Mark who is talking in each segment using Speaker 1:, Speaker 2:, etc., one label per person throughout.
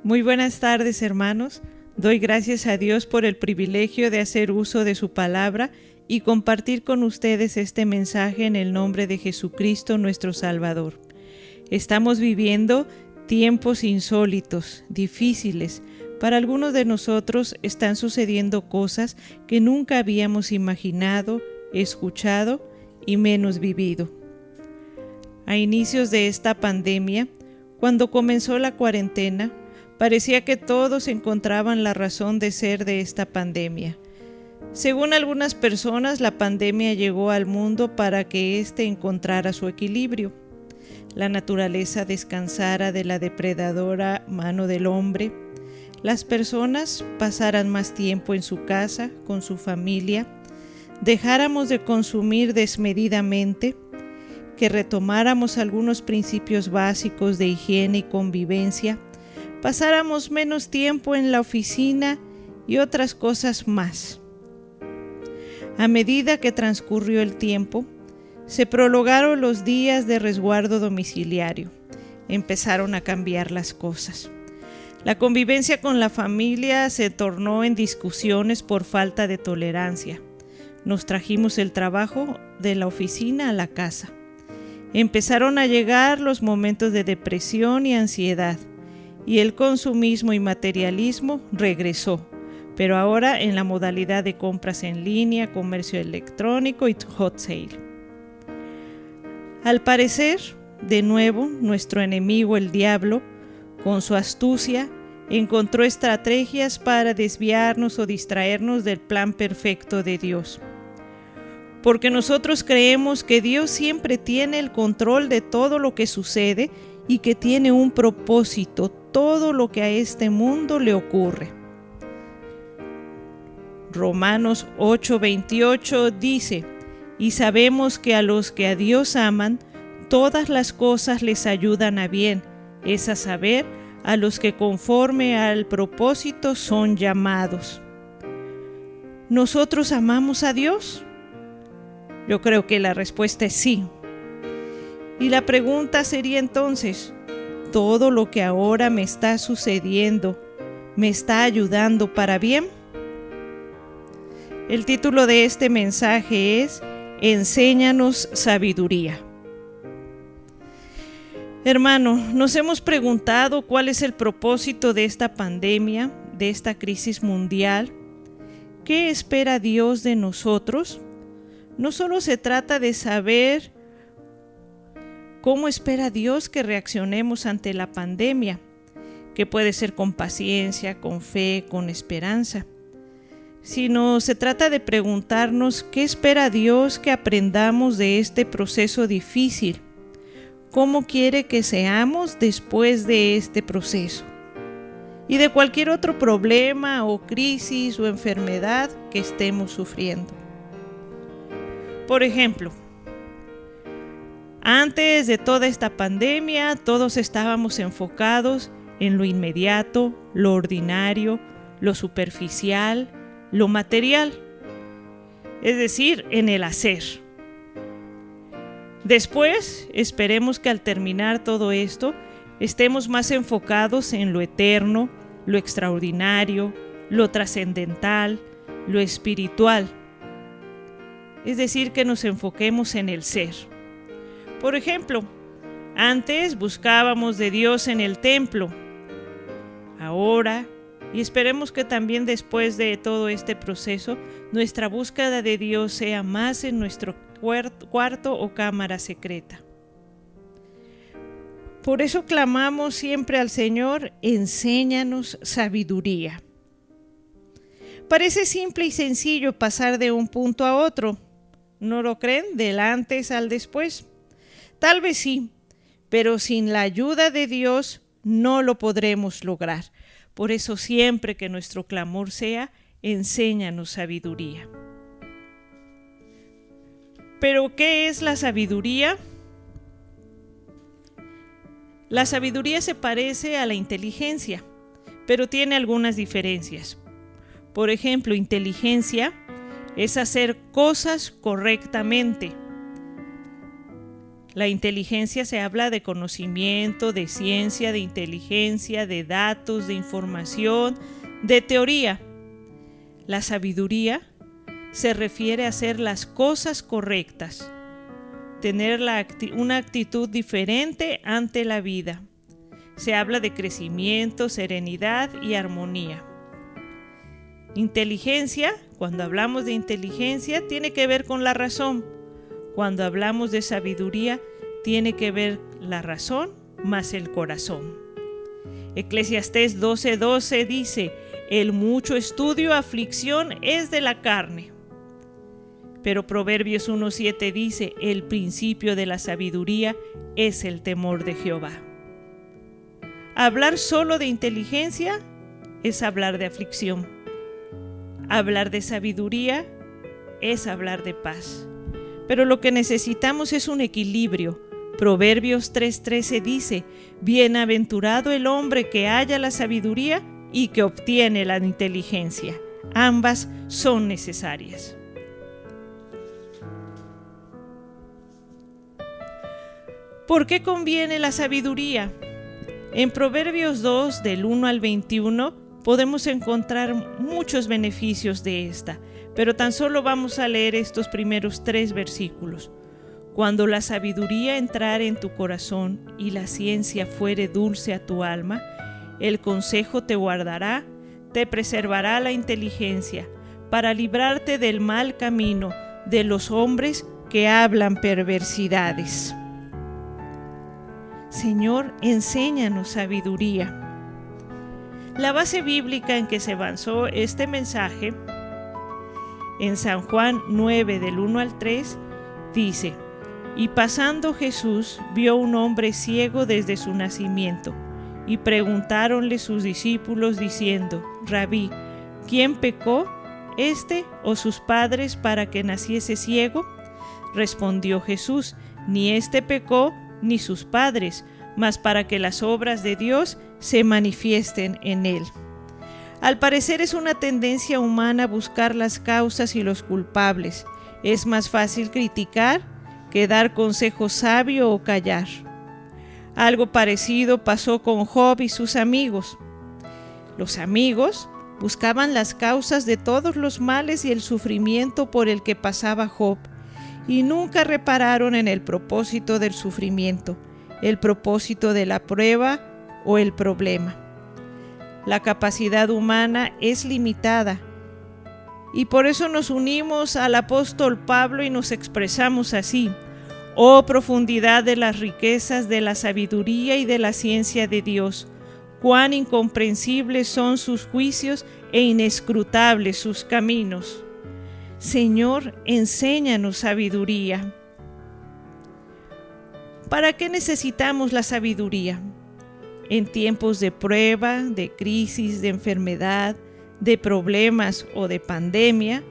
Speaker 1: Muy buenas tardes, hermanos. Doy gracias a Dios por el privilegio de hacer uso de su palabra y compartir con ustedes este mensaje en el nombre de Jesucristo nuestro Salvador. Estamos viviendo tiempos insólitos, difíciles. Para algunos de nosotros están sucediendo cosas que nunca habíamos imaginado, escuchado y menos vivido. A inicios de esta pandemia, cuando comenzó la cuarentena, parecía que todos encontraban la razón de ser de esta pandemia. Según algunas personas, la pandemia llegó al mundo para que éste encontrara su equilibrio. La naturaleza descansara de la depredadora mano del hombre. Las personas pasaran más tiempo en su casa, con su familia. Dejáramos de consumir desmedidamente. Que retomáramos algunos principios básicos de higiene y convivencia. Pasáramos menos tiempo en la oficina y otras cosas más. A medida que transcurrió el tiempo, se prolongaron los días de resguardo domiciliario. Empezaron a cambiar las cosas. La convivencia con la familia se tornó en discusiones por falta de tolerancia. Nos trajimos el trabajo de la oficina a la casa. Empezaron a llegar los momentos de depresión y ansiedad. Y el consumismo y materialismo regresó, pero ahora en la modalidad de compras en línea, comercio electrónico y hot sale. Al parecer, de nuevo, nuestro enemigo el diablo, con su astucia, encontró estrategias para desviarnos o distraernos del plan perfecto de Dios. Porque nosotros creemos que Dios siempre tiene el control de todo lo que sucede y que tiene un propósito, todo lo que a este mundo le ocurre. Romanos 8:28 dice: y sabemos que a los que a Dios aman, todas las cosas les ayudan a bien, es a saber, a los que conforme al propósito son llamados. ¿Nosotros amamos a Dios? Yo creo que la respuesta es sí. Y la pregunta sería entonces, ¿todo lo que ahora me está sucediendo me está ayudando para bien? El título de este mensaje es Enséñanos sabiduría. Hermano, nos hemos preguntado cuál es el propósito de esta pandemia, de esta crisis mundial. ¿Qué espera Dios de nosotros? No solo se trata de saber ¿cómo espera Dios que reaccionemos ante la pandemia? Que puede ser con paciencia, con fe, con esperanza. Sino se trata de preguntarnos ¿qué espera Dios que aprendamos de este proceso difícil? ¿Cómo quiere que seamos después de este proceso? Y de cualquier otro problema o crisis o enfermedad que estemos sufriendo. Por ejemplo, antes de toda esta pandemia, todos estábamos enfocados en lo inmediato, lo ordinario, lo superficial, lo material, es decir, en el hacer. Después, esperemos que al terminar todo esto, estemos más enfocados en lo eterno, lo extraordinario, lo trascendental, lo espiritual. Es decir, que nos enfoquemos en el ser. Por ejemplo, antes buscábamos de Dios en el templo. Ahora, y esperemos que también después de todo este proceso, nuestra búsqueda de Dios sea más en nuestro cuarto o cámara secreta. Por eso clamamos siempre al Señor, enséñanos sabiduría. Parece simple y sencillo pasar de un punto a otro, ¿no lo creen? Del antes al después. Tal vez sí, pero sin la ayuda de Dios no lo podremos lograr. Por eso siempre que nuestro clamor sea, enséñanos sabiduría. ¿Pero qué es la sabiduría? La sabiduría se parece a la inteligencia, pero tiene algunas diferencias. Por ejemplo, inteligencia es hacer cosas correctamente. La inteligencia se habla de conocimiento, de ciencia, de inteligencia, de datos, de información, de teoría. La sabiduría se refiere a hacer las cosas correctas, tener una actitud diferente ante la vida. Se habla de crecimiento, serenidad y armonía. Inteligencia, cuando hablamos de inteligencia, tiene que ver con la razón. Cuando hablamos de sabiduría, tiene que ver la razón más el corazón. Eclesiastés 12:12 dice: el mucho estudio, aflicción es de la carne. Pero Proverbios 1:7 dice: el principio de la sabiduría es el temor de Jehová. Hablar solo de inteligencia es hablar de aflicción. Hablar de sabiduría es hablar de paz. Pero lo que necesitamos es un equilibrio. Proverbios 3:13 dice: bienaventurado el hombre que halla la sabiduría y que obtiene la inteligencia. Ambas son necesarias. ¿Por qué conviene la sabiduría? En Proverbios 2, del 1 al 21, podemos encontrar muchos beneficios de esta, pero tan solo vamos a leer estos primeros 3 versículos. Cuando la sabiduría entrare en tu corazón y la ciencia fuere dulce a tu alma, el consejo te guardará, te preservará la inteligencia, para librarte del mal camino de los hombres que hablan perversidades. Señor, enséñanos sabiduría. La base bíblica en que se basó este mensaje, en San Juan 9, del 1 al 3, dice: y pasando Jesús vio un hombre ciego desde su nacimiento, y preguntáronle sus discípulos diciendo: Rabí, ¿quién pecó, este o sus padres, para que naciese ciego? Respondió Jesús: ni este pecó, ni sus padres, mas para que las obras de Dios se manifiesten en él. Al parecer es una tendencia humana buscar las causas y los culpables. Es más fácil criticar que dar consejo sabio o callar. Algo parecido pasó con Job y sus amigos. Los amigos buscaban las causas de todos los males y el sufrimiento por el que pasaba Job, y nunca repararon en el propósito del sufrimiento, el propósito de la prueba o el problema. La capacidad humana es limitada, y por eso nos unimos al apóstol Pablo y nos expresamos así: oh profundidad de las riquezas de la sabiduría y de la ciencia de Dios, cuán incomprensibles son sus juicios e inescrutables sus caminos. Señor, enséñanos sabiduría. ¿Para qué necesitamos la sabiduría? En tiempos de prueba, de crisis, de enfermedad, de problemas o de pandemia,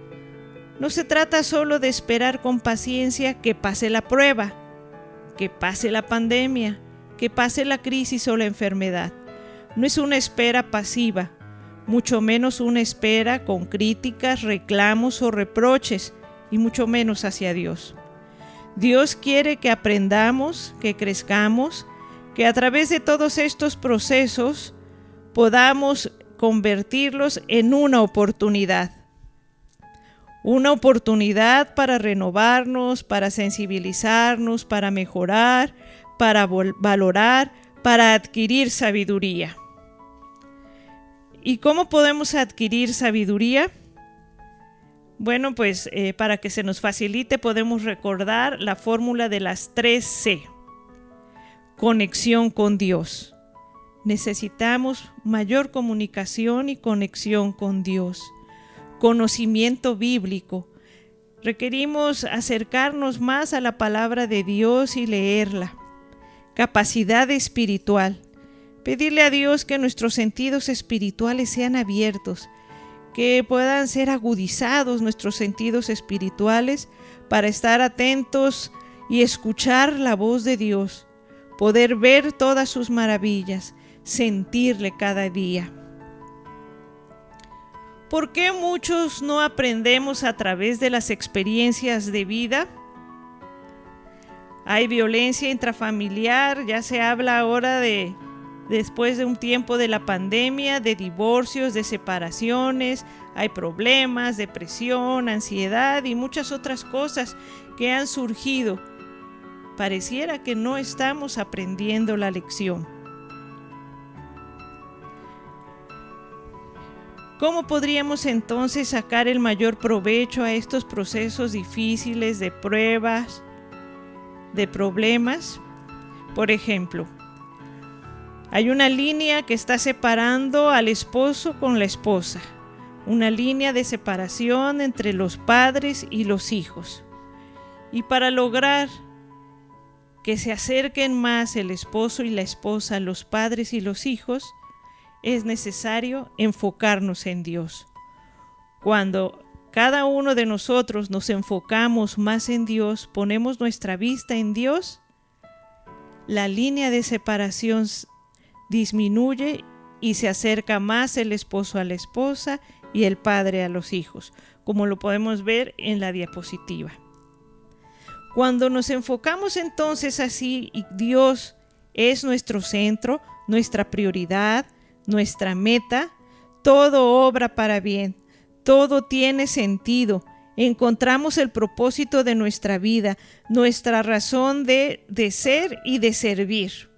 Speaker 1: no se trata solo de esperar con paciencia que pase la prueba, que pase la pandemia, que pase la crisis o la enfermedad. No es una espera pasiva, mucho menos una espera con críticas, reclamos o reproches, y mucho menos hacia Dios. Dios quiere que aprendamos, que crezcamos, que a través de todos estos procesos podamos convertirlos en una oportunidad. Una oportunidad para renovarnos, para sensibilizarnos, para mejorar, para valorar, para adquirir sabiduría. ¿Y cómo podemos adquirir sabiduría? Bueno, pues para que se nos facilite podemos recordar la fórmula de las 3 C. Conexión con Dios. Necesitamos mayor comunicación y conexión con Dios. Conocimiento bíblico. Requerimos acercarnos más a la palabra de Dios y leerla. Capacidad espiritual. Pedirle a Dios que nuestros sentidos espirituales sean abiertos, que puedan ser agudizados nuestros sentidos espirituales para estar atentos y escuchar la voz de Dios, poder ver todas sus maravillas, sentirle cada día. ¿Por qué muchos no aprendemos a través de las experiencias de vida? Hay violencia intrafamiliar, ya se habla ahora después de un tiempo de la pandemia, de divorcios, de separaciones, hay problemas, depresión, ansiedad y muchas otras cosas que han surgido. Pareciera que no estamos aprendiendo la lección. ¿Cómo podríamos entonces sacar el mayor provecho a estos procesos difíciles de pruebas, de problemas? Por ejemplo, hay una línea que está separando al esposo con la esposa, una línea de separación entre los padres y los hijos. Y para lograr que se acerquen más el esposo y la esposa, los padres y los hijos, es necesario enfocarnos en Dios. Cuando cada uno de nosotros nos enfocamos más en Dios, ponemos nuestra vista en Dios, la línea de separación disminuye y se acerca más el esposo a la esposa y el padre a los hijos, como lo podemos ver en la diapositiva. Cuando nos enfocamos entonces así y Dios es nuestro centro, nuestra prioridad, nuestra meta, todo obra para bien, todo tiene sentido, encontramos el propósito de nuestra vida, nuestra razón de ser y de servir.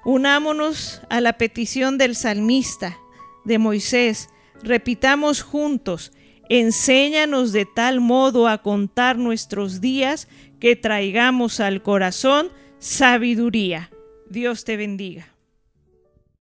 Speaker 1: Unámonos a la petición del salmista, de Moisés, repitamos juntos: enséñanos de tal modo a contar nuestros días que traigamos al corazón sabiduría. Dios te bendiga.